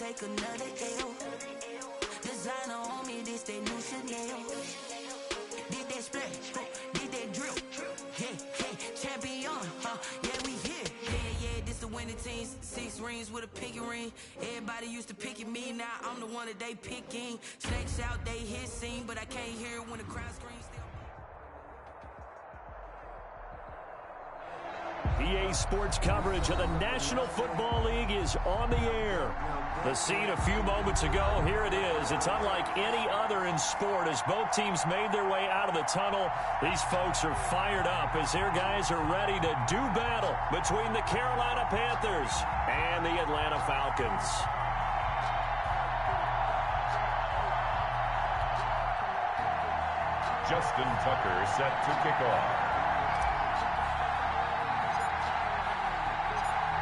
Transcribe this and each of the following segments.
take another L. Designer on me, this they new Chanel. Did that splash, did that drip. Yeah, champion, yeah, we here. Yeah, this the winning teams. 6 rings with a pinky ring. Everybody used to picking me, now I'm the one that they picking. Snakes out, they hissing, but I can't hear it when the crowd screams still. EA Sports coverage of the National Football League is on the air. The scene a few moments ago, here it is. It's unlike any other in sport as both teams made their way out of the tunnel. These folks are fired up as their guys are ready to do battle between the Carolina Panthers and the Atlanta Falcons. Justin Tucker set to kick off.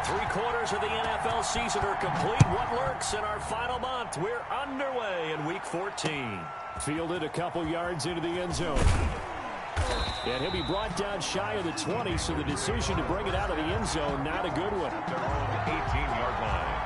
3/4 of the NFL season are complete. What lurks in our final month? We're underway in Week 14. Fielded a couple yards into the end zone. And he'll be brought down shy of the 20, so the decision to bring it out of the end zone, not a good one. They're on the 18-yard line.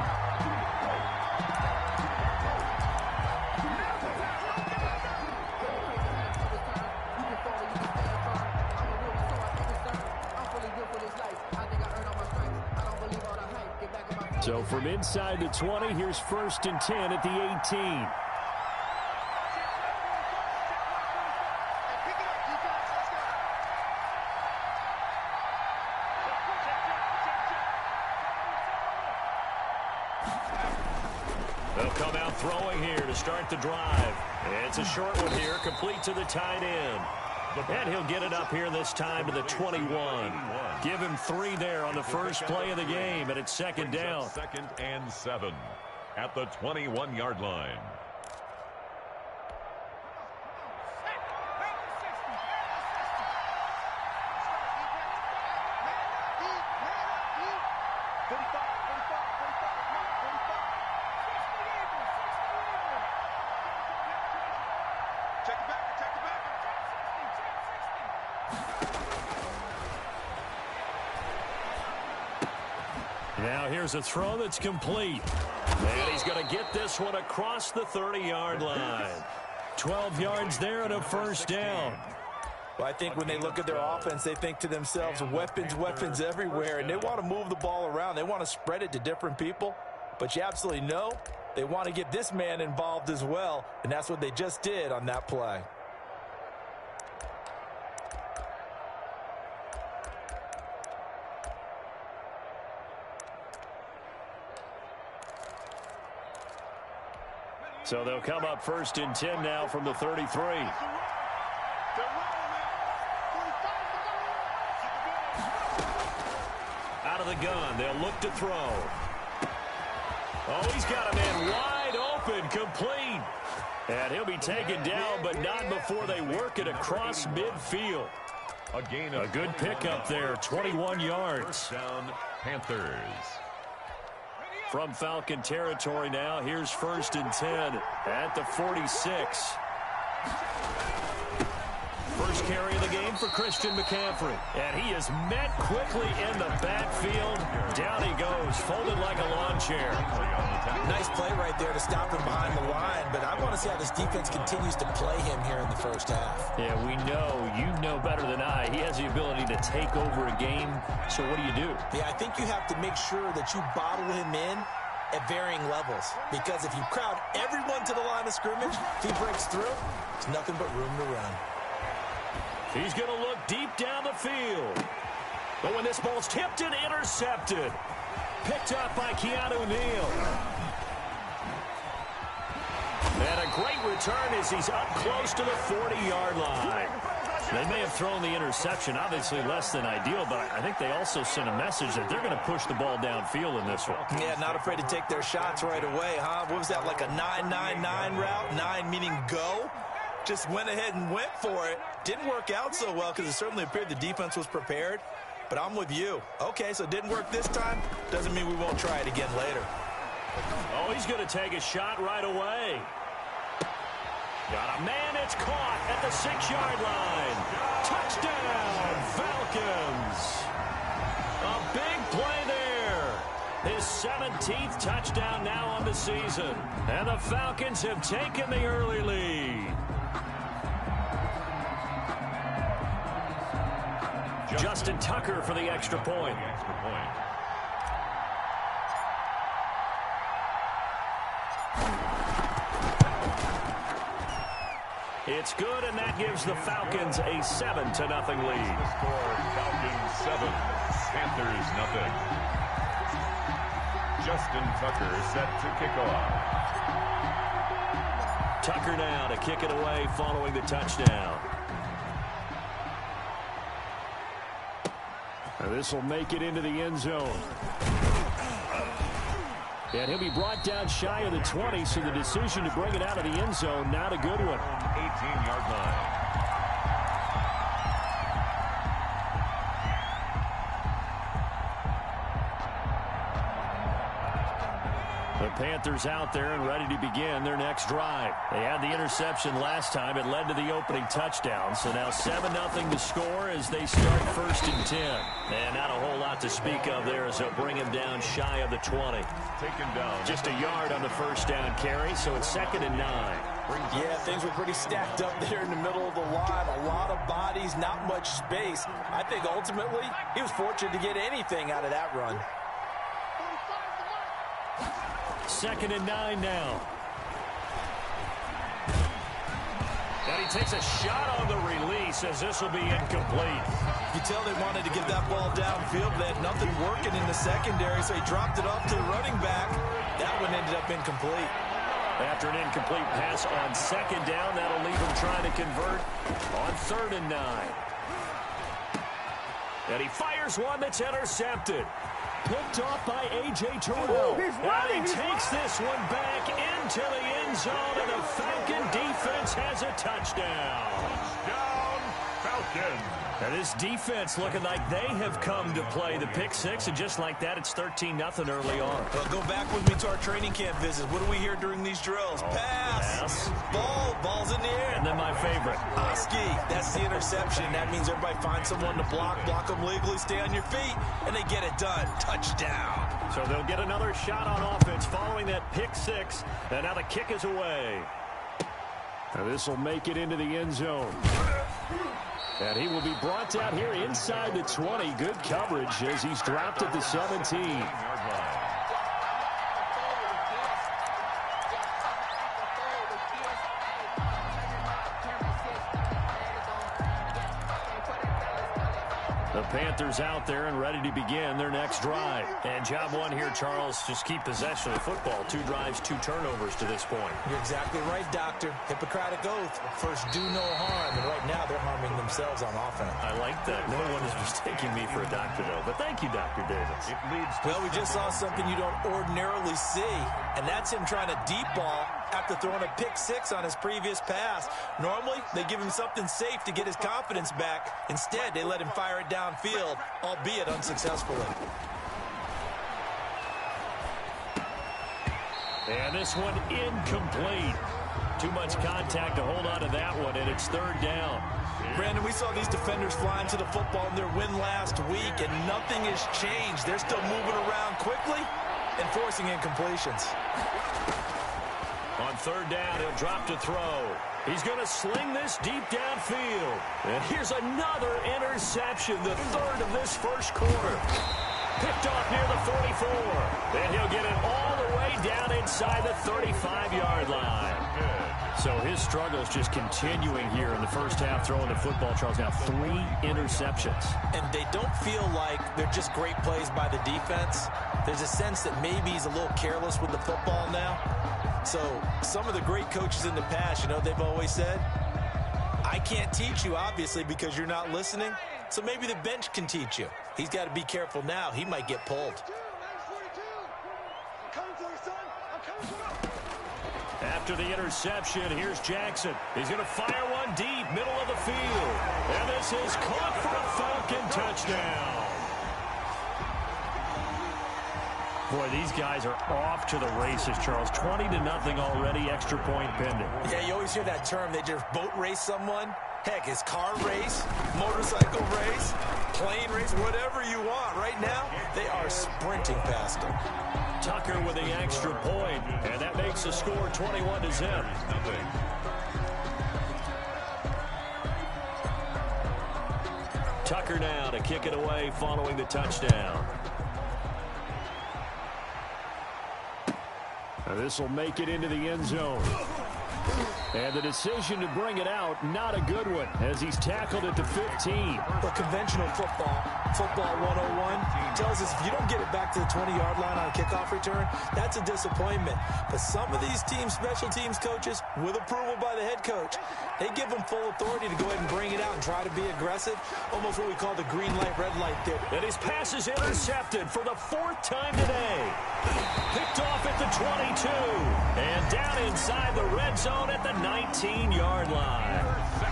So from inside the 20, here's 1st and 10 at the 18. They'll come out throwing here to start the drive. It's a short one here, complete to the tight end. And he'll get it up here this time to the 21. Give him 3 there on the first play of the game, and it's 2nd down. 2nd and 7 at the 21-yard line. Now here's a throw that's complete. And he's going to get this one across the 30-yard line. 12 yards there and a 1st down. Well, I think when they look at their offense, they think to themselves, weapons everywhere, and they want to move the ball around. They want to spread it to different people. But you absolutely know they want to get this man involved as well, and that's what they just did on that play. So they'll come up 1st and 10 now from the 33. Out of the gun, they'll look to throw. Oh, he's got a man wide open, complete. And he'll be taken down, but not before they work it across midfield. A good pickup there, 21 yards. Down, Panthers. From Falcon territory now, here's 1st and 10 at the 46. First carry of the game for Christian McCaffrey. And he is met quickly in the backfield. Down he goes, folded like a lawn chair. Nice play right there to stop him behind the line, but I want to see how this defense continues to play him here in the first half. Yeah, we know, you know better than I, he has the ability to take over a game. So what do? Yeah, I think you have to make sure that you bottle him in at varying levels, because if you crowd everyone to the line of scrimmage, if he breaks through, there's nothing but room to run. He's going to look deep down the field. But when this ball's tipped and intercepted, picked up by Keanu Neal. And a great return as he's up close to the 40-yard line. They may have thrown the interception, obviously less than ideal, but I think they also sent a message that they're going to push the ball downfield in this one. Yeah, not afraid to take their shots right away, huh? What was that, like a 9-9-9 route? 9 meaning go? Just went ahead and went for it. Didn't work out so well because it certainly appeared the defense was prepared. But I'm with you. Okay, so it didn't work this time. Doesn't mean we won't try it again later. Oh, he's going to take a shot right away. Got a man, it's caught at the 6-yard line. Touchdown, Falcons. A big play there. His 17th touchdown now on the season. And the Falcons have taken the early lead. Justin Tucker for the extra point. It's good, and that gives the Falcons a 7-0 lead. The score, Falcons 7, Panthers 0. Justin Tucker set to kick off. Tucker now to kick it away following the touchdown. This will make it into the end zone. And he'll be brought down shy of the 20, so the decision to bring it out of the end zone, not a good one. 18-yard line. The Panthers out there and ready to begin their next drive. They had the interception last time. It led to the opening touchdown. So now 7-0 to score as they start 1st and 10. And not a whole lot to speak of there as they'll bring him down shy of the 20. Taken down. Just a yard on the first down carry, so it's 2nd and 9. Yeah, things were pretty stacked up there in the middle of the line. A lot of bodies, not much space. I think ultimately he was fortunate to get anything out of that run. 2nd and 9 now. And he takes a shot on the release as this will be incomplete. You tell they wanted to get that ball downfield. They had nothing working in the secondary, so he dropped it off to the running back. That one ended up incomplete. After an incomplete pass on 2nd down, that'll leave him trying to convert on 3rd and 9. And he fires one that's intercepted. Picked off by A.J. Terrell. And he takes this one back into the end zone, and the Falcon defense has a touchdown. Touchdown, Falcons. And this defense looking like they have come to play the pick six, and just like that, it's 13-0 early on. Well, go back with me to our training camp visit. What do we hear during these drills? Pass. Ball's in the air. And then my favorite. Oski, that's the interception. That means everybody finds someone to block them legally, stay on your feet, and they get it done. Touchdown. So they'll get another shot on offense following that pick six, and now the kick is away. Now this will make it into the end zone. And he will be brought down here inside the 20. Good coverage as he's dropped at the 17. The Panthers out there and ready to begin their next drive. And job one here, Charles, just keep possession of the football. 2 drives, 2 turnovers to this point. You're exactly right, Doctor. Hippocratic oath. First, do no harm. And right now, they're harming themselves on offense. I like that. No one is mistaking me for a doctor, though. But thank you, Dr. Davis. Well, we just saw something you don't ordinarily see, and that's him trying to deep ball after throwing a pick six on his previous pass. Normally, they give him something safe to get his confidence back. Instead, they let him fire it downfield, albeit unsuccessfully. And this one incomplete. Too much contact to hold on to that one, and it's 3rd down. Brandon, we saw these defenders flying to the football in their win last week, and nothing has changed. They're still moving around quickly and forcing incompletions. On 3rd down, he'll drop to throw. He's going to sling this deep downfield. And here's another interception, the 3rd of this first quarter. Picked off near the 44. Then he'll get it all the way down inside the 35-yard line. So his struggles just continuing here in the first half, throwing the football. Charles, now 3 interceptions. And they don't feel like they're just great plays by the defense. There's a sense that maybe he's a little careless with the football now. So some of the great coaches in the past, you know, they've always said, I can't teach you, obviously, because you're not listening. So maybe the bench can teach you. He's got to be careful now. He might get pulled. After the interception, here's Jackson. He's going to fire one deep, middle of the field. And this is caught for a Falcon touchdown. Boy, these guys are off to the races, Charles. 20-0 already, extra point pending. Yeah, you always hear that term. They just boat race someone. Heck, it's car race, motorcycle race, plane race, whatever you want. Right now, they are sprinting past him. Tucker with the extra point, and that makes the score 21-0. Tucker now to kick it away following the touchdown. This will make it into the end zone. And the decision to bring it out, not a good one, as he's tackled at the 15. But conventional football 101, tells us if you don't get it back to the 20-yard line on a kickoff return, that's a disappointment. But some of these teams, special teams coaches, with approval by the head coach, they give them full authority to go ahead and bring it out and try to be aggressive, almost what we call the green light, red light theory. And his pass is intercepted for the 4th time today. Picked off at the 22. And down inside the red zone at the 19-yard line.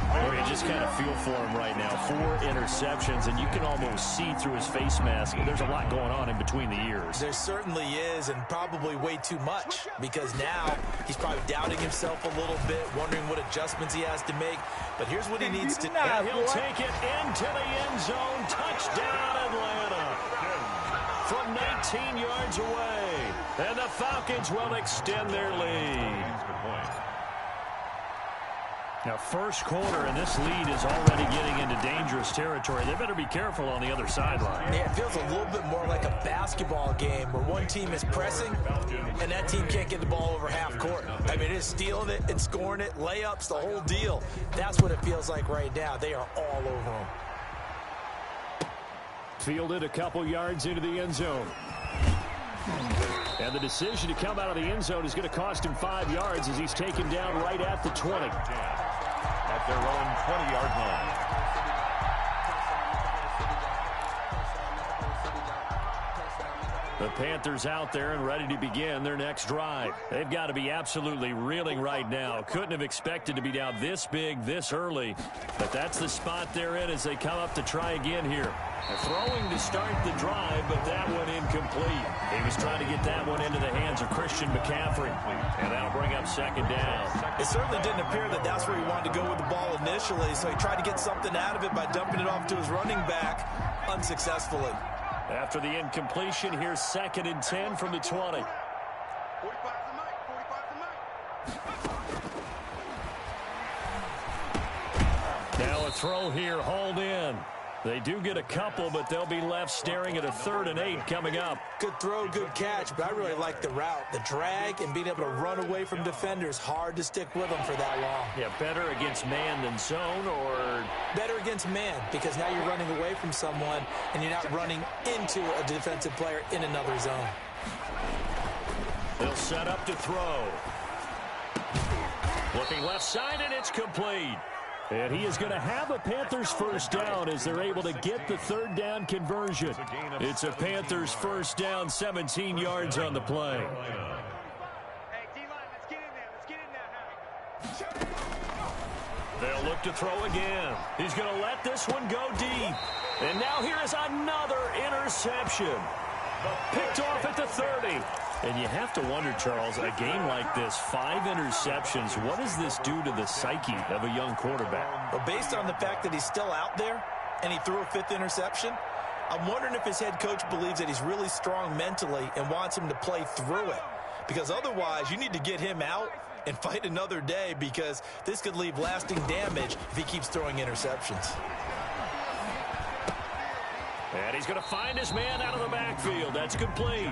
Well, you just kind of feel for him right now. 4 interceptions, and you can almost see through his face mask. There's a lot going on in between the ears. There certainly is, and probably way too much, because now he's probably doubting himself a little bit, wondering what adjustments he has to make. But here's what he needs to do. He'll take it into the end zone. Touchdown, Atlanta. From 19 yards away. And the Falcons will extend their lead. Now, first quarter, and this lead is already getting into dangerous territory. They better be careful on the other sideline. Yeah, it feels a little bit more like a basketball game where one team is pressing and that team can't get the ball over half court. I mean, it's stealing it and scoring it, layups, the whole deal. That's what it feels like right now. They are all over them. Fielded a couple yards into the end zone. And the decision to come out of the end zone is going to cost him 5 yards as he's taken down right at the 20. At their own 20-yard line. The Panthers out there and ready to begin their next drive. They've got to be absolutely reeling right now. Couldn't have expected to be down this big, this early. But that's the spot they're in as they come up to try again here. They're throwing to start the drive, but that one incomplete. He was trying to get that one into the hands of Christian McCaffrey. And that'll bring up second down. It certainly didn't appear that that's where he wanted to go with the ball initially, so he tried to get something out of it by dumping it off to his running back unsuccessfully. After the incompletion, here's 2nd and 10 from the 20. Now a throw here, hauled in. They do get a couple, but they'll be left staring at a 3rd and 8 coming up. Good throw, good catch, but I really like the route. The drag and being able to run away from defenders, hard to stick with them for that long. Yeah, better against man than zone, or? Better against man, because now you're running away from someone and you're not running into a defensive player in another zone. They'll set up to throw. Looking left side, and it's complete. And he is going to have a Panthers first down as they're able to get the 3rd down conversion. It's a Panthers first down, 17 yards on the play. They'll look to throw again. He's going to let this one go deep. And now here is another interception. Picked off at the 30. And you have to wonder, Charles, a game like this, 5 interceptions, what does this do to the psyche of a young quarterback? Well, based on the fact that he's still out there and he threw a 5th interception, I'm wondering if his head coach believes that he's really strong mentally and wants him to play through it. Because otherwise, you need to get him out and fight another day, because this could leave lasting damage if he keeps throwing interceptions. And he's going to find his man out of the backfield. That's complete.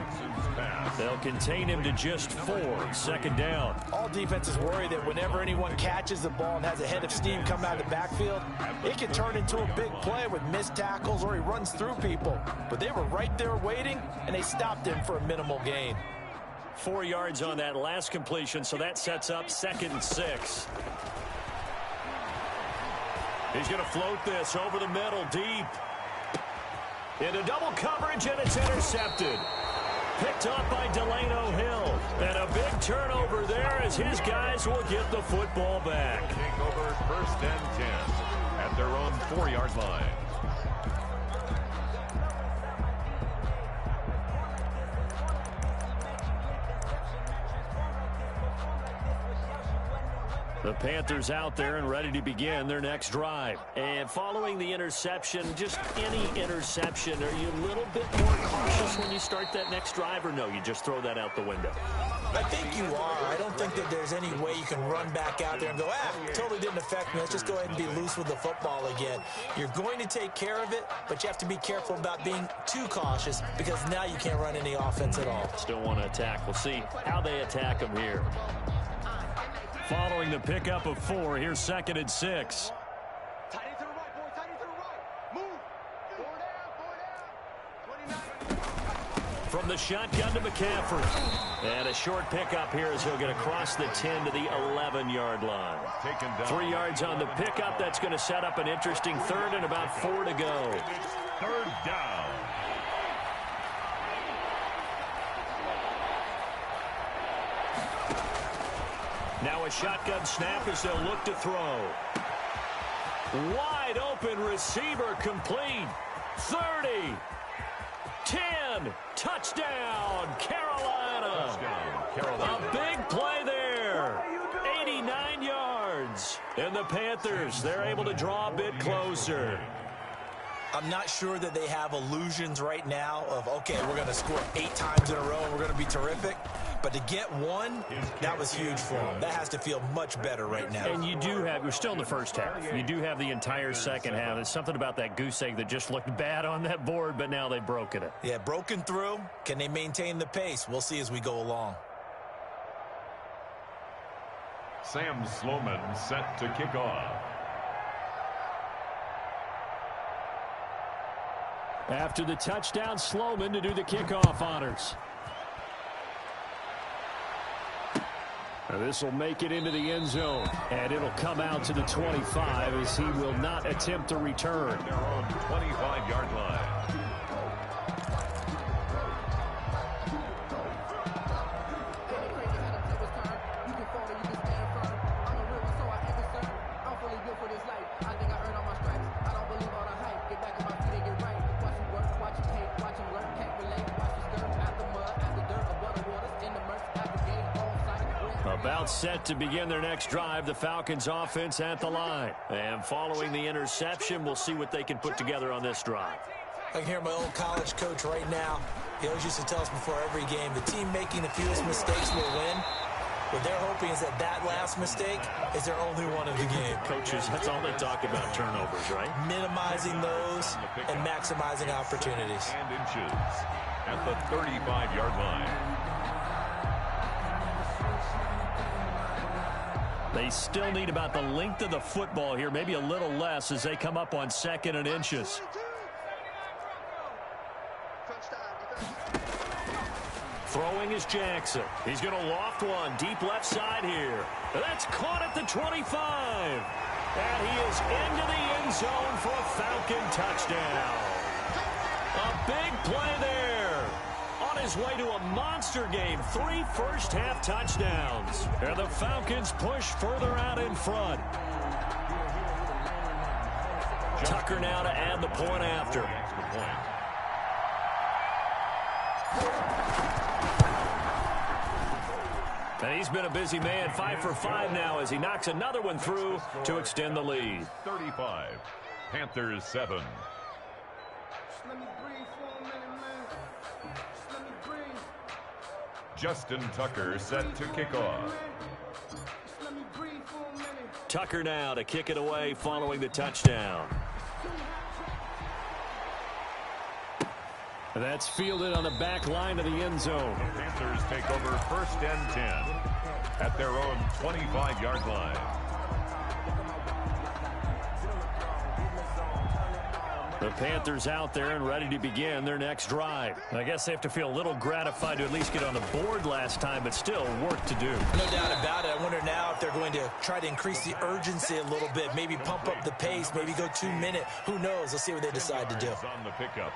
They'll contain him to just 4. 2nd down. All defenses worry that whenever anyone catches the ball and has a head of steam come out of the backfield, it can turn into a big play with missed tackles or he runs through people. But they were right there waiting, and they stopped him for a minimal gain. 4 yards on that last completion, so that sets up 2nd and 6. He's going to float this over the middle, deep. Into double coverage, and it's intercepted. Picked up by Delano Hill. And a big turnover there as his guys will get the football back. Taking over 1st and 10 at their own 4-yard line. The Panthers out there and ready to begin their next drive. And following the interception, just any interception, are you a little bit more cautious when you start that next drive, or no, you just throw that out the window? I think you are. I don't think that there's any way you can run back out there and go, totally didn't affect me. Let's just go ahead and be loose with the football again. You're going to take care of it, but you have to be careful about being too cautious because now you can't run any offense at all. Still want to attack. We'll see how they attack them here. Following the pickup of 4, here's 2nd and 6. From the shotgun to McCaffrey. And a short pickup here as he'll get across the 10 to the 11-yard line. 3 yards on the pickup. That's going to set up an interesting 3rd and about 4 to go. 3rd down. Now a shotgun snap as they'll look to throw. Wide open receiver complete. 30. 10. Touchdown, Carolina. A big play there. 89 yards. And the Panthers, they're able to draw a bit closer. I'm not sure that they have illusions right now of, okay, we're going to score 8 times in a row and we're going to be terrific. But to get 1, that was huge for them. That has to feel much better right now. And you do have, we're still in the first half. You do have the entire second half. There's something about that goose egg that just looked bad on that board, but now they've broken it. Yeah, broken through. Can they maintain the pace? We'll see as we go along. Sam Sloman set to kick off. After the touchdown, Sloman to do the kickoff honors. This will make it into the end zone, and it'll come out to the 25 as he will not attempt to return. Their own 25-yard line. About set to begin their next drive, the Falcons offense at the line. And following the interception, we'll see what they can put together on this drive. I can hear my old college coach right now. He always used to tell us before every game, the team making the fewest mistakes will win. What they're hoping is that that last mistake is their only one of the game. Coaches, that's all they talk about, turnovers, right? Minimizing those and maximizing opportunities. And inches at the 35-yard line. They still need about the length of the football here, maybe a little less as they come up on 2nd and inches. Throwing is Jackson. He's going to loft one deep left side here. That's caught at the 25. And he is into the end zone for a Falcon touchdown. A big play there. On his way to a monster game, 3 first-half touchdowns. And the Falcons push further out in front. Tucker now to add the point after. And he's been a busy man, 5 for 5 now as he knocks another one through to extend the lead. 35, Panthers 7. Justin Tucker set to kick off. Tucker now to kick it away following the touchdown. That's fielded on the back line of the end zone. Panthers take over 1st and 10 at their own 25-yard line. The Panthers out there and ready to begin their next drive. I guess they have to feel a little gratified to at least get on the board last time, but still work to do. No doubt about it. I wonder now if they're going to try to increase the urgency a little bit, maybe pump up the pace, maybe go 2-minute. Who knows? Let's see what they decide to do.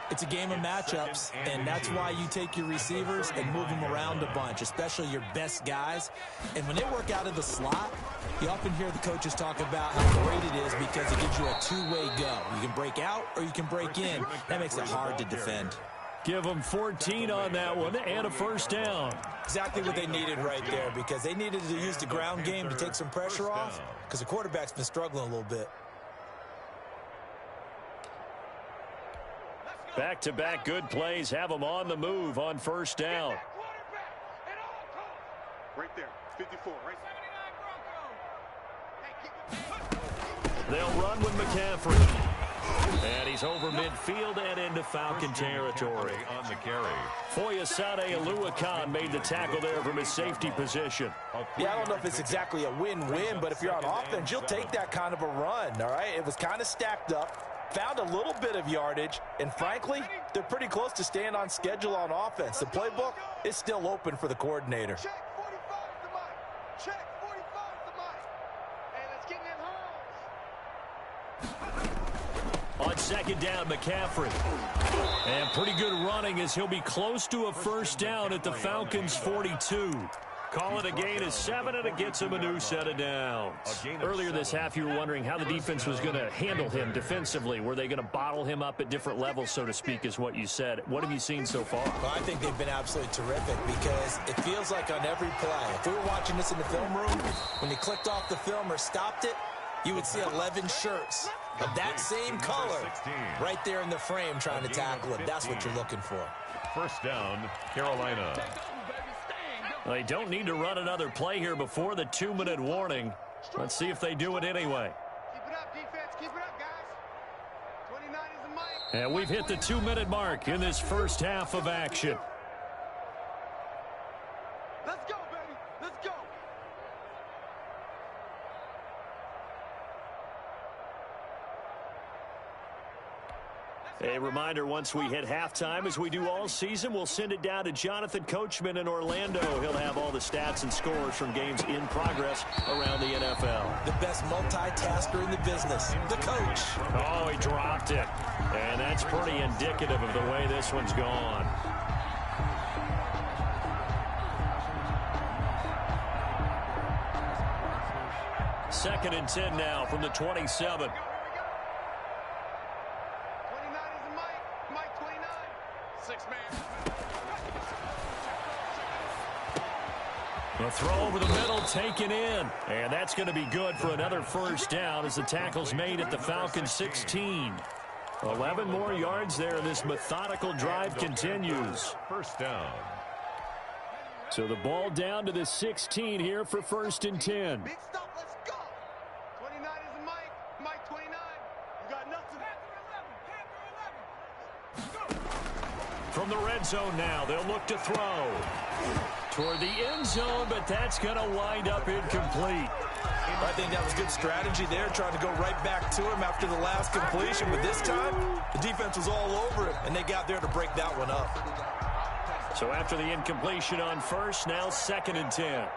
It's a game of matchups, and that's why you take your receivers and move them around a bunch, especially your best guys. And when they work out of the slot, you often hear the coaches talk about how great it is because it gives you a two-way go. You can break out or you can break in. That makes it hard to defend. Give them 14 on that one and a first down. Exactly what they needed right there, because they needed to use the ground game to take some pressure off, because the quarterback's been struggling a little bit. Back-to-back good plays have them on the move on first down. Right there, 54, right? They'll run with McCaffrey. And he's over midfield and into Falcon territory. On the carry. Foyesade Aluakan made the tackle there from his safety position. Yeah, I don't know if it's exactly a win-win, but if you're on offense, you'll take that kind of a run, all right? It was kind of stacked up, found a little bit of yardage, and frankly, they're pretty close to staying on schedule on offense. The playbook is still open for the coordinator. Check 45 is the mic. Check 45 is the mic. Hey, let's get in them holes. On second down, McCaffrey. And pretty good running as he'll be close to a first down at the Falcons' 42. Call it a gain of 7, and it gets him a new set of downs. Earlier this half, you were wondering how the defense was going to handle him defensively. Were they going to bottle him up at different levels, so to speak, is what you said. What have you seen so far? Well, I think they've been absolutely terrific, because it feels like on every play, if we were watching this in the film room, when they clicked off the film or stopped it, you would see 11 shirts of that same color right there in the frame trying to tackle it. That's what you're looking for. First down, Carolina. They don't need to run another play here before the 2-minute warning. Let's see if they do it anyway. Keep it up, defense. Keep it up, guys. 29 is the mic. And we've hit the 2-minute mark in this first half of action. Let's go, baby. Let's go. A reminder, once we hit halftime, as we do all season, we'll send it down to Jonathan Coachman in Orlando. He'll have all the stats and scores from games in progress around the NFL. The best multitasker in the business, the coach. Oh, he dropped it. And that's pretty indicative of the way this one's gone. Second and 10 now from the 27. The throw over the middle taken in. And that's going to be good for another first down as the tackle's made at the Falcons' 16. 11 more yards there. This methodical drive continues. First down. So the ball down to the 16 here for first and 10. Big stop, let's go. 29 is the mic. Mike 29. You got nothing. From the red zone now, they'll look to throw toward the end zone, but that's going to wind up incomplete. I think that was good strategy there, trying to go right back to him after the last completion. But this time, the defense was all over him, and they got there to break that one up. So after the incompletion on first, now second and 10. 29 is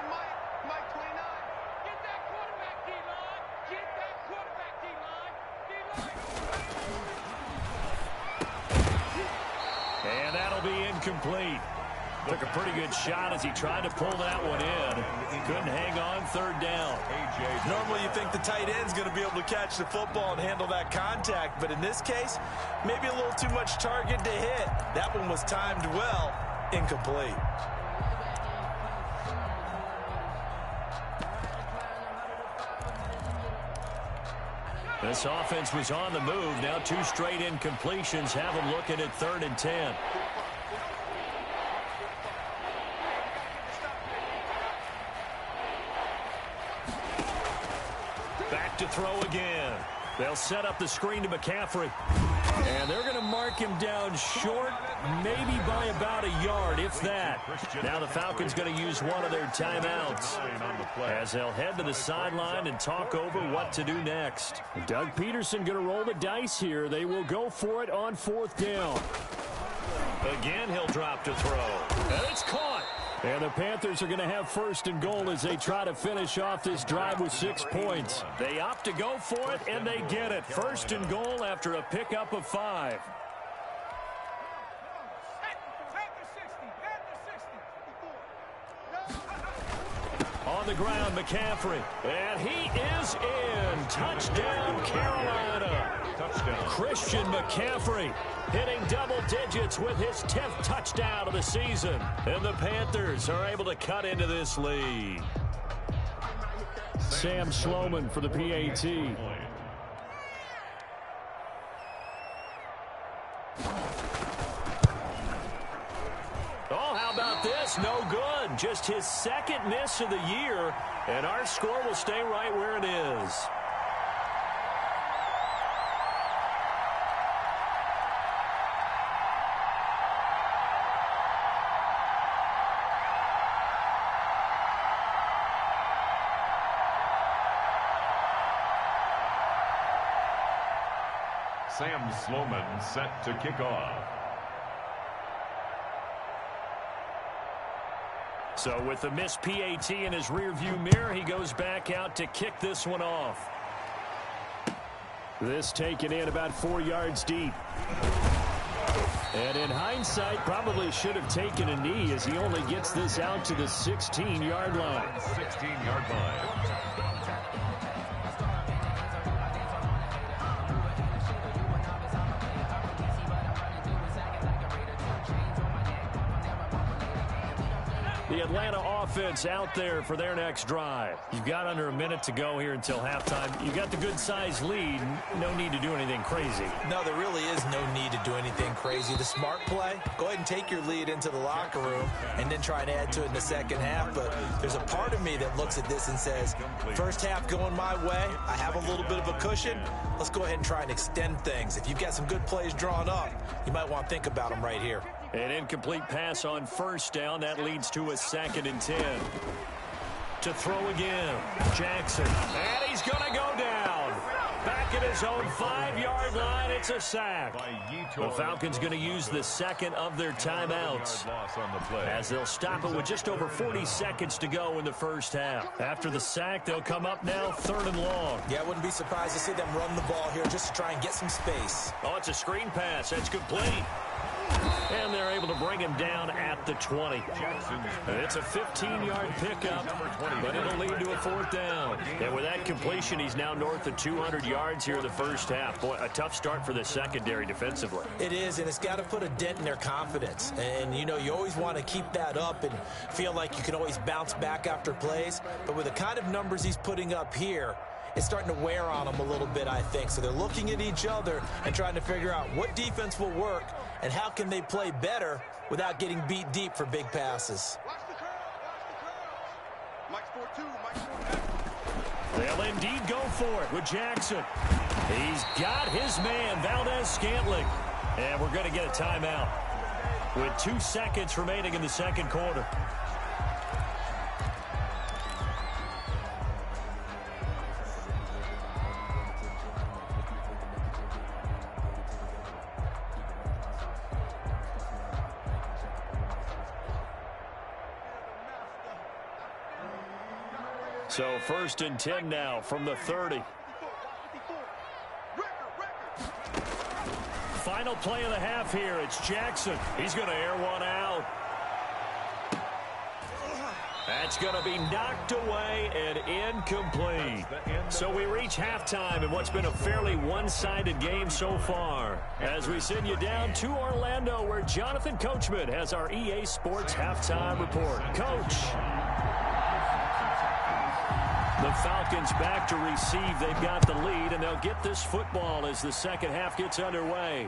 the mic. Mike 29. Get that quarterback, D-line. Get that quarterback, D-line. And that'll be incomplete. Took a pretty good shot as he tried to pull that one in. Couldn't hang on, third down. Normally you think the tight end's going to be able to catch the football and handle that contact, but in this case, maybe a little too much target to hit. That one was timed well, incomplete. This offense was on the move. Now 2 straight incompletions have them looking at third and 10. Back to throw again. They'll set up the screen to McCaffrey. And they're going to mark him down short, maybe by about a yard, if that. Now the Falcons going to use one of their timeouts as they'll head to the sideline and talk over what to do next. Doug Peterson going to roll the dice here. They will go for it on fourth down. Again, he'll drop to throw. And it's caught. And the Panthers are going to have first and goal as they try to finish off this drive with 6 points. They opt to go for it, and they get it. First and goal after a pickup of 5. On on the ground, McCaffrey. And he is in. Touchdown, Carolina. Touchdown. Christian McCaffrey hitting double digits with his 10th touchdown of the season. And the Panthers are able to cut into this lead. Sam Sloman for the PAT. Oh, how about this? No good. Just his second miss of the year, and our score will stay right where it is. Sam Sloman set to kick off. So with the missed PAT in his rearview mirror, he goes back out to kick this one off. This taken in about 4 yards deep. And in hindsight, probably should have taken a knee as he only gets this out to the 16-yard line. 16-yard line. The Atlanta offense out there for their next drive. You've got under a minute to go here until halftime. You've got the good-sized lead. No need to do anything crazy. No, there really is no need to do anything crazy. The smart play, go ahead and take your lead into the locker room and then try and add to it in the second half. But there's a part of me that looks at this and says, first half going my way, I have a little bit of a cushion. Let's go ahead and try and extend things. If you've got some good plays drawn up, you might want to think about them right here. An incomplete pass on first down. That leads to a 2nd and 10. To throw again. Jackson. And he's going to go down. Back at his own 5-yard line. It's a sack. The Falcons going to use the second of their timeouts as they'll stop it with just over 40 seconds to go in the first half. After the sack, they'll come up now 3rd and long. Yeah, I wouldn't be surprised to see them run the ball here just to try and get some space. Oh, it's a screen pass. That's complete. And they're able to bring him down at the 20. It's a 15-yard pickup, but it'll lead to a 4th down. And with that completion, he's now north of 200 yards here in the first half. Boy, a tough start for the secondary defensively. It is, and it's got to put a dent in their confidence. And, you know, you always want to keep that up and feel like you can always bounce back after plays. But with the kind of numbers he's putting up here, it's starting to wear on them a little bit, I think. So they're looking at each other and trying to figure out what defense will work and how can they play better without getting beat deep for big passes. They'll indeed go for it with Jackson. He's got his man, Valdez-Scantling. And we're going to get a timeout with 2 seconds remaining in the second quarter. So 1st and 10 now from the 30. Final play of the half here. It's Jackson. He's going to air one out. That's going to be knocked away and incomplete. So we reach halftime in what's been a fairly one-sided game so far. As we send you down to Orlando, where Jonathan Coachman has our EA Sports halftime report. Coach. The Falcons back to receive. They've got the lead, and they'll get this football as the second half gets underway.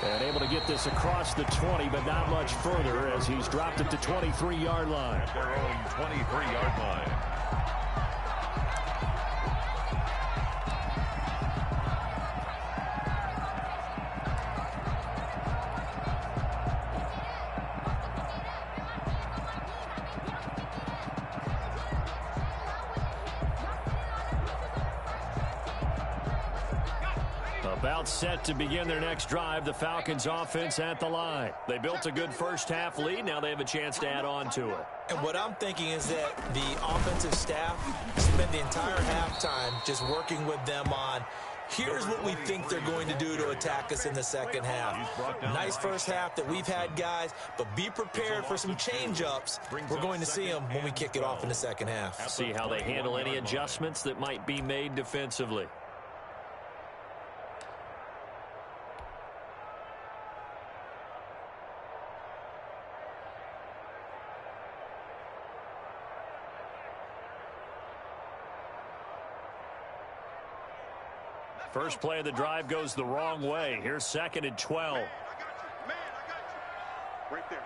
And able to get this across the 20, but not much further as he's dropped it to 23-yard line. At their own 23-yard line. About set to begin their next drive. The Falcons offense at the line. They built a good first half lead. Now they have a chance to add on to it. And what I'm thinking is that the offensive staff spend the entire halftime just working with them on Here's what we think they're going to do to attack us in the second half. Nice first half that we've had, guys, but be prepared for some change-ups. We're going to see them when we kick it off in the second half. See how they handle any adjustments that might be made defensively. First play of the drive goes the wrong way. Here's 2nd and 12. Man, I got you. Right there.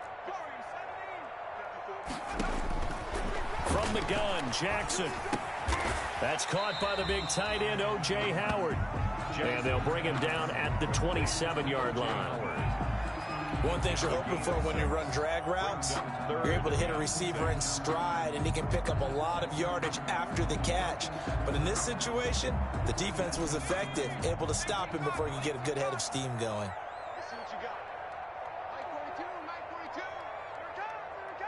From the gun, Jackson. That's caught by the big tight end, O.J. Howard. And they'll bring him down at the 27-yard line. One thing you're hoping for when you run drag routes, you're able to hit a receiver in stride, and he can pick up a lot of yardage after the catch. But in this situation, the defense was effective, able to stop him before he could get a good head of steam going. Let's see what you got. Mike 42, Mike 42. Here it comes, here it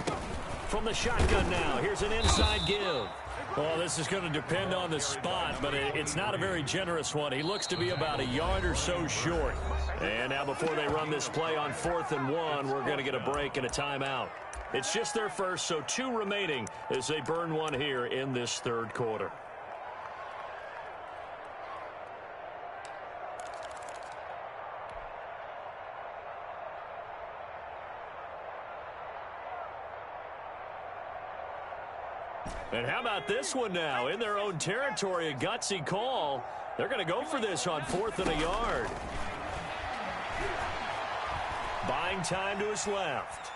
comes. From the shotgun now, here's an inside give. Well, this is going to depend on the spot, but it's not a very generous one. He looks to be about a yard or so short. And now before they run this play on 4th and 1, we're going to get a break and a timeout. It's just their first, so 2 remaining as they burn one here in this 3rd quarter. And how about this one now? In their own territory, a gutsy call. They're going to go for this on 4th and a yard. Buying time to his left.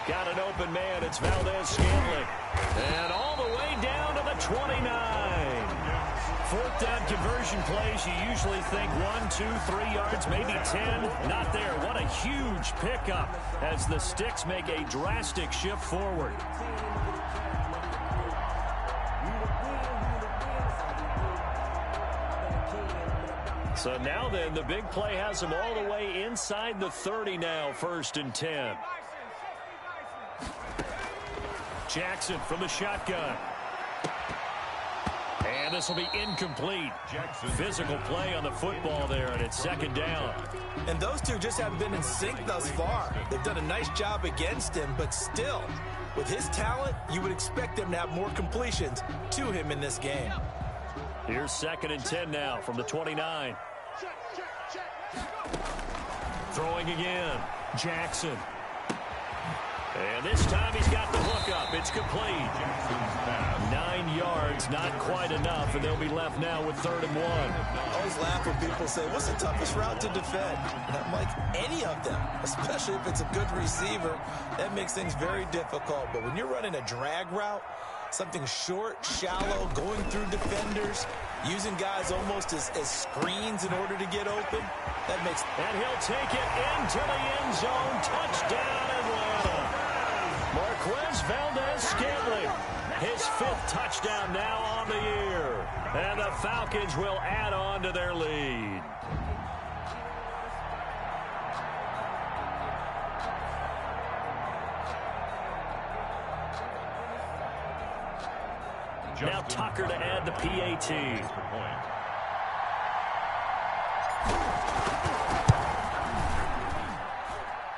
Got an open man. It's Valdez-Scantling. And all the way down to the 29. 4th down conversion plays, you usually think 1, 2, 3 yards, maybe 10. Not there. What a huge pickup as the Sticks make a drastic shift forward. So now then, the big play has them all the way inside the 30 now, 1st and 10. Jackson from the shotgun. And this will be incomplete. Jackson. Physical play on the football there, and it's 2nd down. And those two just haven't been in sync thus far. They've done a nice job against him, but still, with his talent, you would expect them to have more completions to him in this game. Here's 2nd and 10 now from the 29. Throwing again. Jackson. And this time he's got the hook up. It's complete. 9 yards, not quite enough, and they'll be left now with 3rd and 1. I always laugh when people say, what's the toughest route to defend? And I'm like, any of them, especially if it's a good receiver. That makes things very difficult. But when you're running a drag route, something short, shallow, going through defenders, using guys almost as screens in order to get open, that makes... And he'll take it into the end zone. Touchdown, Atlanta. Marquez Valdez-Scantling, his 5th touchdown now on the year. And the Falcons will add on to their lead. Now Tucker to add the PAT.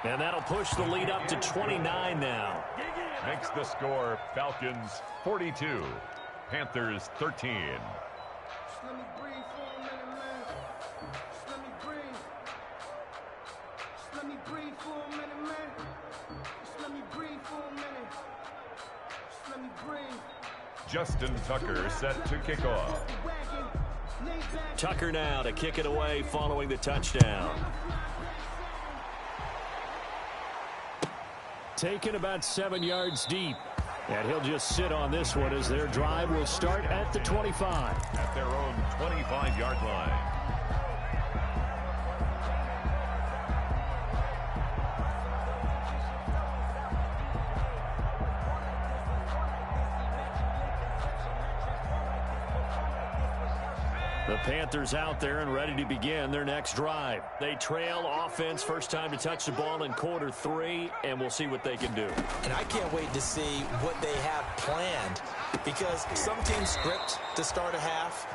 And that'll push the lead up to 29 now. Makes the score Falcons 42, Panthers 13. Just let me breathe for a minute, man. Just let me breathe. Just let me breathe for a minute, man. Just let me breathe for a minute. Just let me breathe. Justin Tucker set to kick off. Tucker now to kick it away following the touchdown. Taken about 7 yards deep. And he'll just sit on this one as their drive will start at the 25. At their own 25-yard line. The Panthers out there and ready to begin their next drive. They trail offense, first time to touch the ball in quarter 3, and we'll see what they can do. And I can't wait to see what they have planned, because some teams script to start a half.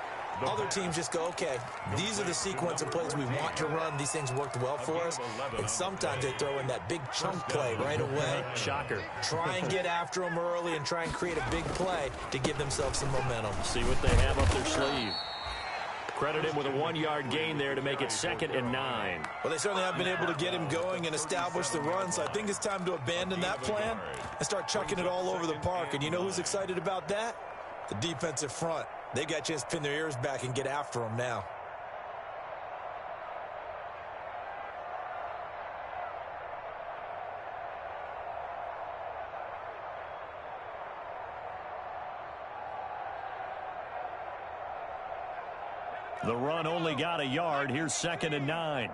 Other teams just go, okay, these are the sequence of plays we want to run. These things worked well for us. And sometimes they throw in that big chunk play right away. Shocker. Try and get after them early and try and create a big play to give themselves some momentum. See what they have up their sleeve. Credit him with a 1-yard gain there to make it 2nd and 9. Well, they certainly have been able to get him going and establish the run, so I think it's time to abandon that plan and start chucking it all over the park. And you know who's excited about that? The defensive front. They got a chance to pin their ears back and get after them now. The run only got a yard. Here's 2nd and 9.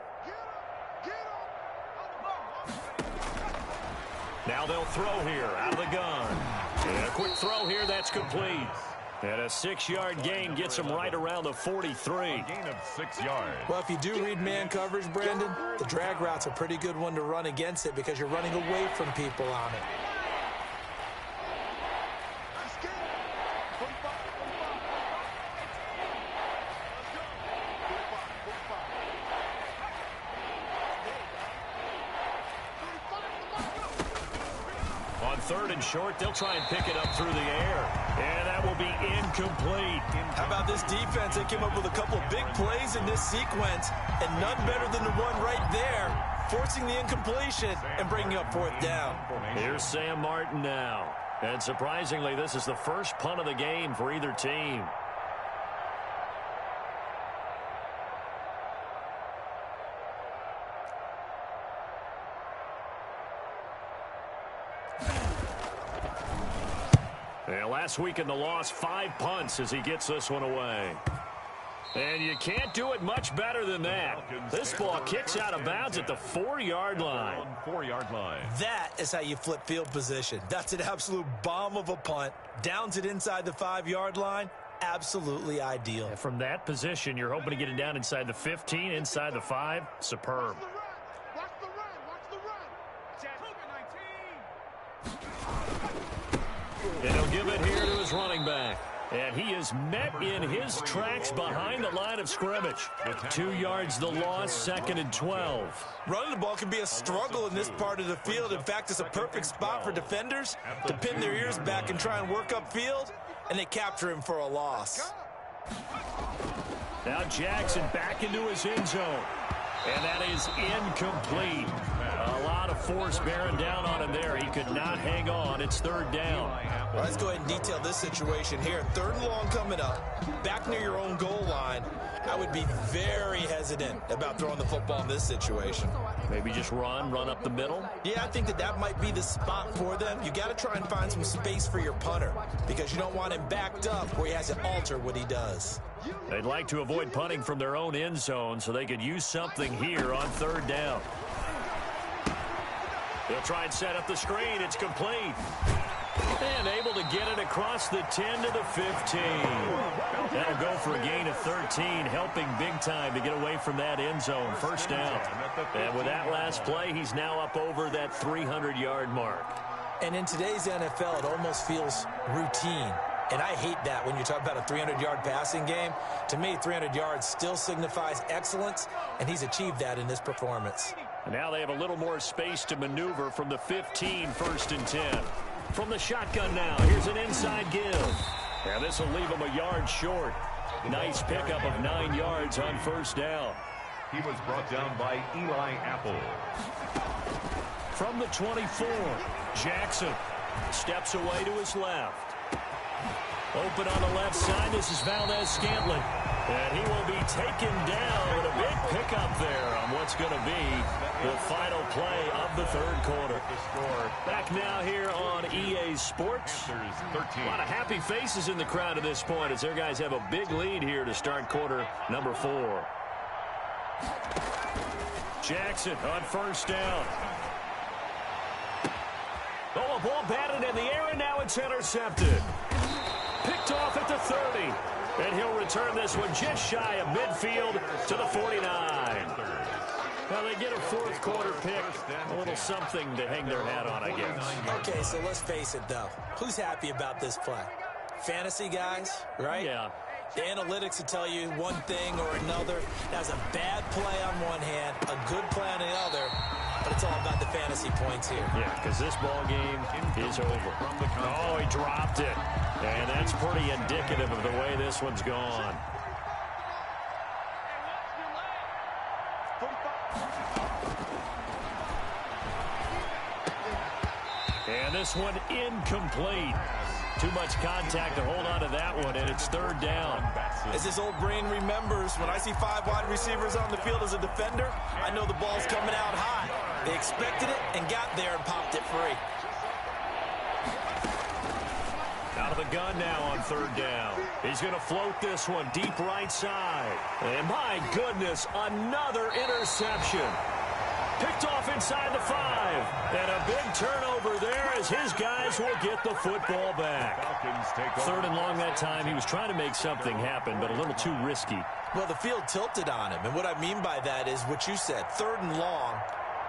Now they'll throw here out of the gun. And a quick throw here. That's complete. And a 6-yard gain gets him right around the 43. Gain of 6 yards. Well, if you do read man coverage, Brandon, the drag route's a pretty good one to run against it because you're running away from people on it. On 3rd and short, they'll try and pick it up through the air. And that will be incomplete. How about this defense? They came up with a couple of big plays in this sequence, and none better than the one right there, forcing the incompletion and bringing up 4th down. Here's Sam Martin now. And surprisingly, this is the first punt of the game for either team. Last week in the loss, 5 punts as he gets this one away. And you can't do it much better than that. This ball kicks out of bounds at the 4-yard line. 4-yard line. That is how you flip field position. That's an absolute bomb of a punt. Downs it inside the 5-yard line. Absolutely ideal. And from that position, you're hoping to get it down inside the 15, inside the 5. Superb. And he'll give it here to his running back. And he is met in his tracks behind the line of scrimmage. 2 yards the loss, 2nd and 12. Running the ball can be a struggle in this part of the field. In fact, it's a perfect spot for defenders to pin their ears back and try and work upfield, and they capture him for a loss. Now Jackson back into his end zone. And that is incomplete. A lot of force bearing down on him there. He could not hang on. It's 3rd down. Well, let's go ahead and detail this situation here. 3rd and long coming up. Back near your own goal line. I would be very hesitant about throwing the football in this situation. Maybe just run up the middle? Yeah, I think that might be the spot for them. You got to try and find some space for your punter because you don't want him backed up where he has to alter what he does. They'd like to avoid punting from their own end zone so they could use something here on 3rd down. They'll try and set up the screen. It's complete. And able to get it across the 10 to the 15. That'll go for a gain of 13, helping big time to get away from that end zone. 1st down. And with that last play, he's now up over that 300-yard mark. And in today's NFL, it almost feels routine. And I hate that when you talk about a 300-yard passing game. To me, 300 yards still signifies excellence, and he's achieved that in this performance. And now they have a little more space to maneuver from the 15, 1st and 10. From the shotgun now, here's an inside give. And this will leave him a yard short. Nice pickup of 9 yards on 1st down. He was brought down by Eli Apple. From the 24, Jackson steps away to his left. Open on the left side, this is Valdez-Scantling. And he will be taken down with a big pickup there on what's going to be the final play of the 3rd quarter. Back now here on EA Sports. A lot of happy faces in the crowd at this point as their guys have a big lead here to start quarter number 4. Jackson on 1st down. Oh, a ball batted in the air, and now it's intercepted. Picked off at the 30. And he'll return this one just shy of midfield to the 49. Now they get a fourth quarter pick, a little something to hang their hat on, I guess. Okay, so let's face it, though. Who's happy about this play? Fantasy guys, right? Yeah. The analytics will tell you one thing or another. That's a bad play on one hand, a good play on the other, but it's all about the fantasy points here. Yeah, because this ball game is over. Oh, he dropped it. And that's pretty indicative of the way this one's gone. And this one incomplete. Too much contact to hold on to that one, and it's third down. As this old brain remembers, when I see 5 wide receivers on the field as a defender, I know the ball's coming out high. They expected it and got there and popped it free. Out of the gun now on third down. He's going to float this one deep right side. And my goodness, another interception. Picked off inside the 5. And a big turnover there as his guys will get the football back. Third and long that time. He was trying to make something happen, but a little too risky. Well, the field tilted on him. And what I mean by that is what you said. Third and long.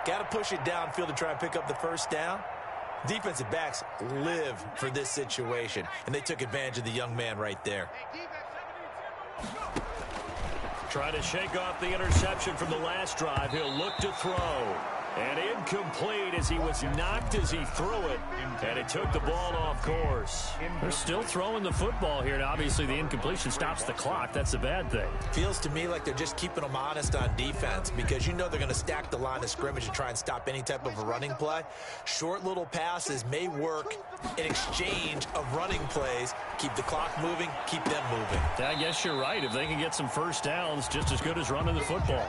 Got to push it downfield to try and pick up the first down. Defensive backs live for this situation, and they took advantage of the young man right there. Trying to shake off the interception from the last drive. He'll look to throw. And incomplete as he was knocked as he threw it. And it took the ball off course. They're still throwing the football here. And obviously the incompletion stops the clock. That's the bad thing. Feels to me like they're just keeping them honest on defense because you know they're going to stack the line of scrimmage and try and stop any type of a running play. Short little passes may work in exchange of running plays. Keep the clock moving, keep them moving. I guess you're right. If they can get some first downs, just as good as running the football.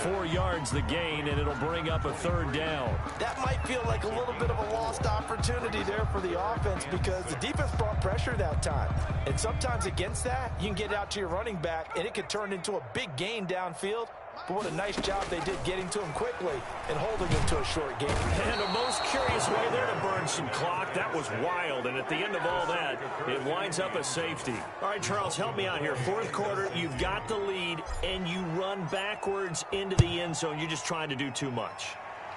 4 yards the gain, and it'll bring up a third down. That might feel like a little bit of a lost opportunity there for the offense because the defense brought pressure that time. And sometimes against that, you can get out to your running back, and it could turn into a big gain downfield. But what a nice job they did getting to him quickly and holding him to a short game. And a most curious way there to burn some clock. That was wild. And at the end of all that, it winds up a safety. All right, Charles, help me out here. Fourth quarter, you've got the lead, and you run backwards into the end zone. You're just trying to do too much.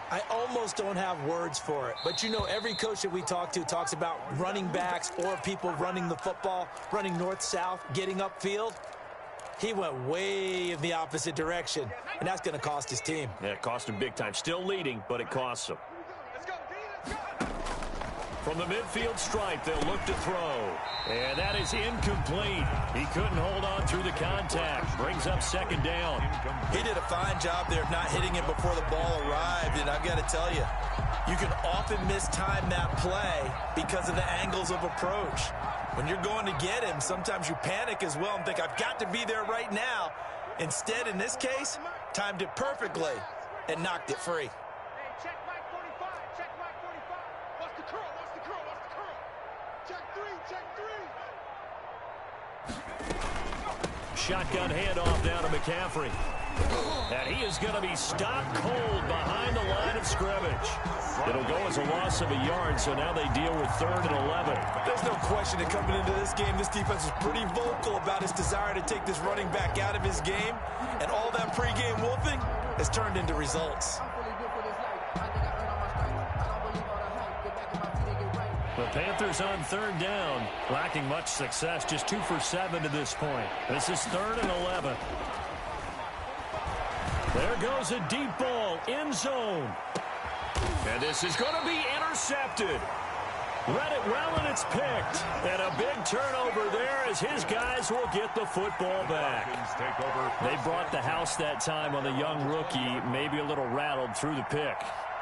I almost don't have words for it. But, you know, every coach that we talk to talks about running backs or people running the football, running north-south, getting upfield. He went way in the opposite direction, and that's going to cost his team. Yeah, it cost him big time. Still leading, but it costs him. From the midfield stripe, they'll look to throw. And that is incomplete. He couldn't hold on through the contact. Brings up second down. He did a fine job there of not hitting it before the ball arrived, and I've got to tell you, you can often mistime that play because of the angles of approach. When you're going to get him, sometimes you panic as well and think, I've got to be there right now. Instead, in this case, timed it perfectly and knocked it free. Hey, check Mike 45, check Mike 45. What's the curl, what's the curl, what's the curl? Check 3, check 3. Shotgun handoff down to McCaffrey. And he is going to be stopped cold behind the line of scrimmage. It'll go as a loss of a yard, so now they deal with 3rd and 11. There's no question that coming into this game, this defense is pretty vocal about his desire to take this running back out of his game. And all that pregame wolfing has turned into results. The Panthers on 3rd down, lacking much success, just 2 for 7 to this point. This is 3rd and 11. There goes a deep ball, end zone. And this is going to be intercepted. Read it well, and it's picked. And a big turnover there as his guys will get the football back. They brought the house that time on the young rookie, maybe a little rattled through the pick.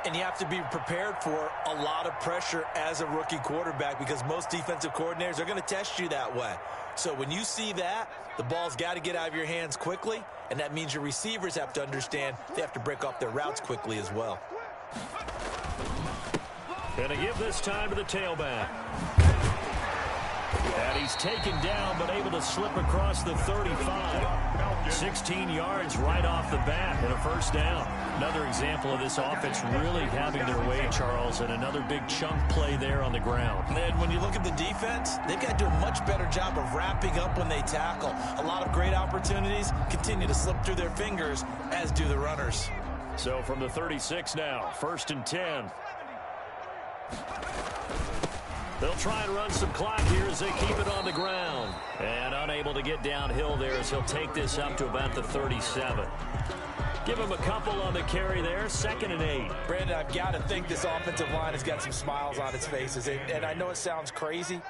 And you have to be prepared for a lot of pressure as a rookie quarterback because most defensive coordinators are going to test you that way. So when you see that, the ball's got to get out of your hands quickly, and that means your receivers have to understand they have to break off their routes quickly as well. Going to give this time to the tailback. And he's taken down but able to slip across the 35. 16 yards right off the bat and a first down. Another example of this offense really having their way, Charles, and another big chunk play there on the ground. And when you look at the defense, they've got to do a much better job of wrapping up when they tackle. A lot of great opportunities continue to slip through their fingers, as do the runners. So from the 36 now, 1st and 10. They'll try and run some clock here as they keep it on the ground. And unable to get downhill there as he'll take this up to about the 37. Give him a couple on the carry there, 2nd and 8. Brandon, I've got to think this offensive line has got some smiles on its faces. And I know it sounds crazy,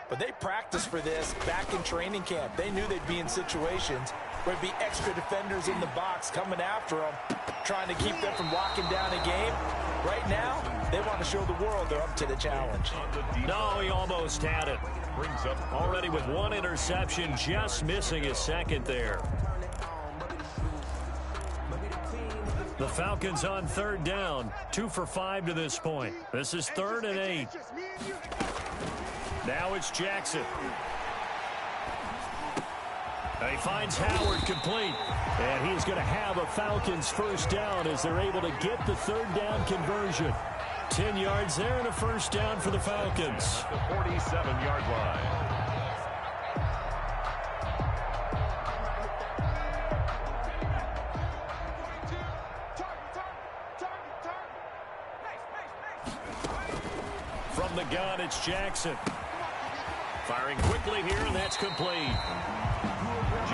but they practiced for this back in training camp. They knew they'd be in situations where there'd be extra defenders in the box coming after them, trying to keep them from locking down a game. Right now, they want to show the world they're up to the challenge. No, he almost had it. Already with one interception, just missing his second there. The Falcons on 3rd down, 2 for 5 to this point. This is 3rd and 8. Now it's Jackson. And he finds Howard complete. And he's going to have a Falcons first down as they're able to get the 3rd down conversion. 10 yards there and a first down for the Falcons. The 47-yard line. From the gun, it's Jackson. Firing quickly here, and that's complete.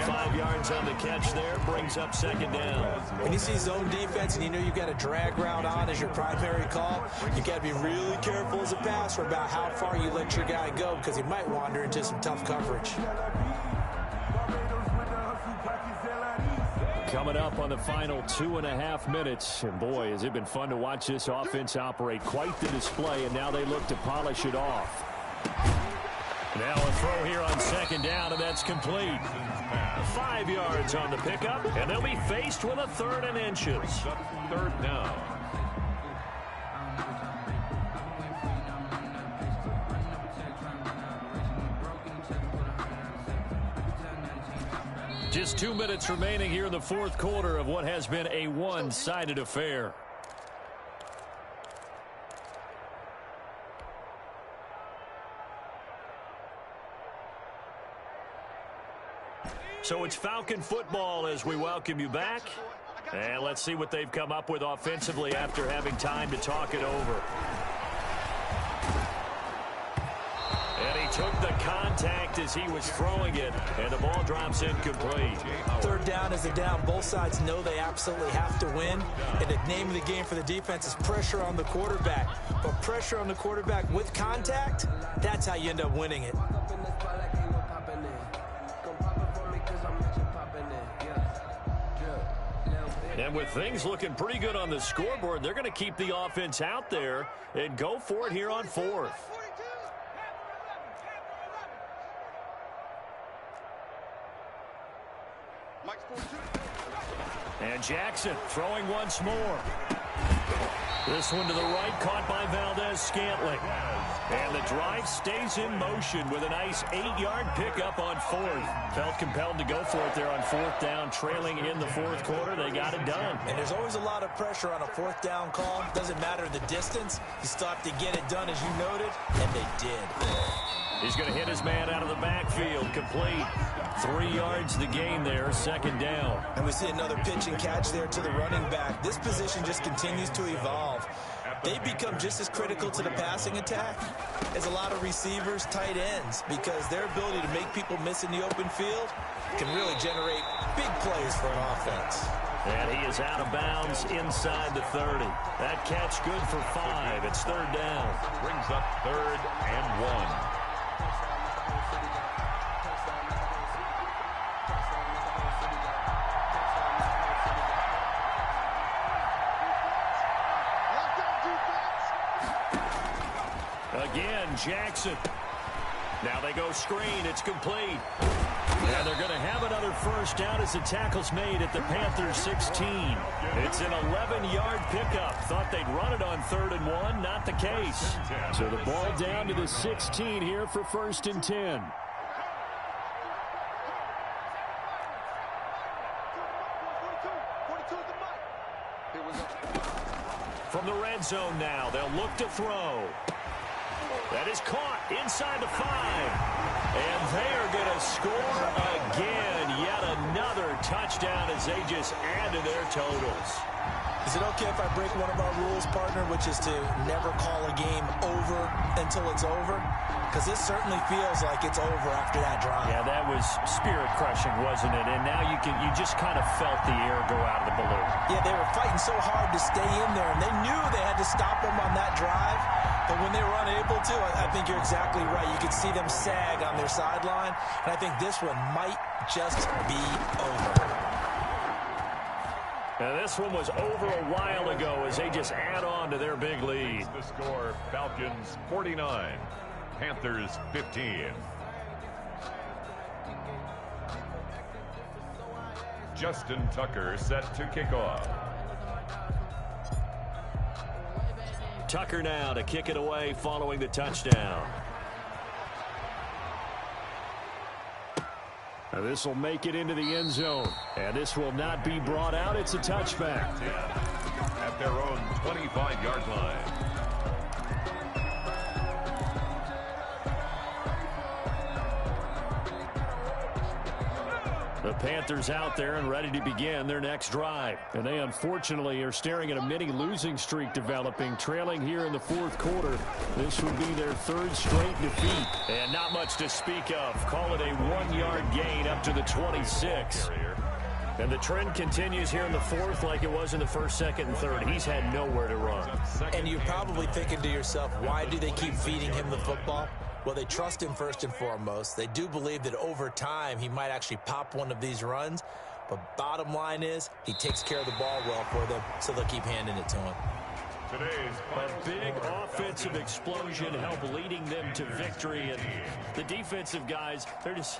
5 yards on the catch there, brings up 2nd down. When you see zone defense and you know you've got a drag route on as your primary call, you've got to be really careful as a passer about how far you let your guy go because he might wander into some tough coverage. Coming up on the final 2.5 minutes. And boy, has it been fun to watch this offense operate. Quite the display, and now they look to polish it off. Now a throw here on 2nd down, and that's complete. 5 yards on the pickup, and they'll be faced with a 3rd and inches. 3rd down. Just 2 minutes remaining here in the 4th quarter of what has been a one-sided affair. So it's Falcon football as we welcome you back. And let's see what they've come up with offensively after having time to talk it over. And he took the contact as he was throwing it, and the ball drops incomplete. 3rd down is a down. Both sides know they absolutely have to win. And the name of the game for the defense is pressure on the quarterback. But pressure on the quarterback with contact, that's how you end up winning it. And with things looking pretty good on the scoreboard, they're going to keep the offense out there and go for it here on 4th. And Jackson throwing once more. This one to the right, caught by Valdez-Scantling. And the drive stays in motion with a nice 8-yard pickup on 4th. Felt compelled to go for it there on 4th down, trailing in the 4th quarter. They got it done. And there's always a lot of pressure on a 4th down call. Doesn't matter the distance. You still have to get it done, as you noted, and they did. He's going to hit his man out of the backfield, complete. 3 yards the gain there, 2nd down. And we see another pitch and catch there to the running back. This position just continues to evolve. They become just as critical to the passing attack as a lot of receivers, tight ends, because their ability to make people miss in the open field can really generate big plays for an offense. And he is out of bounds inside the 30. That catch good for 5. It's 3rd down. Brings up 3rd and 1. Again, Jackson. Now they go screen. It's complete. And they're going to have another first down as the tackle's made at the Panthers 16. It's an 11-yard pickup. Thought they'd run it on 3rd and 1. Not the case. So the ball down to the 16 here for 1st and 10. end zone now. They'll look to throw. That is caught inside the 5. And they are going to score again. Yet another touchdown as they just add to their totals. Is it okay if I break one of our rules, partner, which is to never call a game over until it's over? Because this certainly feels like it's over after that drive. Yeah, that was spirit-crushing, wasn't it? And now you just kind of felt the air go out of the balloon. Yeah, they were fighting so hard to stay in there, and they knew they had to stop them on that drive. But when they were unable to, I think you're exactly right. You could see them sag on their sideline, and I think this one might just be over. And this one was over a while ago as they just add on to their big lead. The score, Falcons 49, Panthers 15. Justin Tucker set to kick off. Tucker now to kick it away following the touchdown. Now this will make it into the end zone. And this will not be brought out. It's a touchback. At their own 25-yard line. The Panthers out there and ready to begin their next drive. And they unfortunately are staring at a mini losing streak developing, trailing here in the fourth quarter. This would be their third straight defeat. And not much to speak of. Call it a 1-yard gain up to the 26. And the trend continues here in the fourth like it was in the first, second, and third. He's had nowhere to run. And you're probably thinking to yourself, why do they keep feeding him the football? Well, they trust him first and foremost. They do believe that over time he might actually pop one of these runs. But bottom line is he takes care of the ball well for them, so they'll keep handing it to him. A big offensive explosion helped leading them to victory. And the defensive guys, they're just saying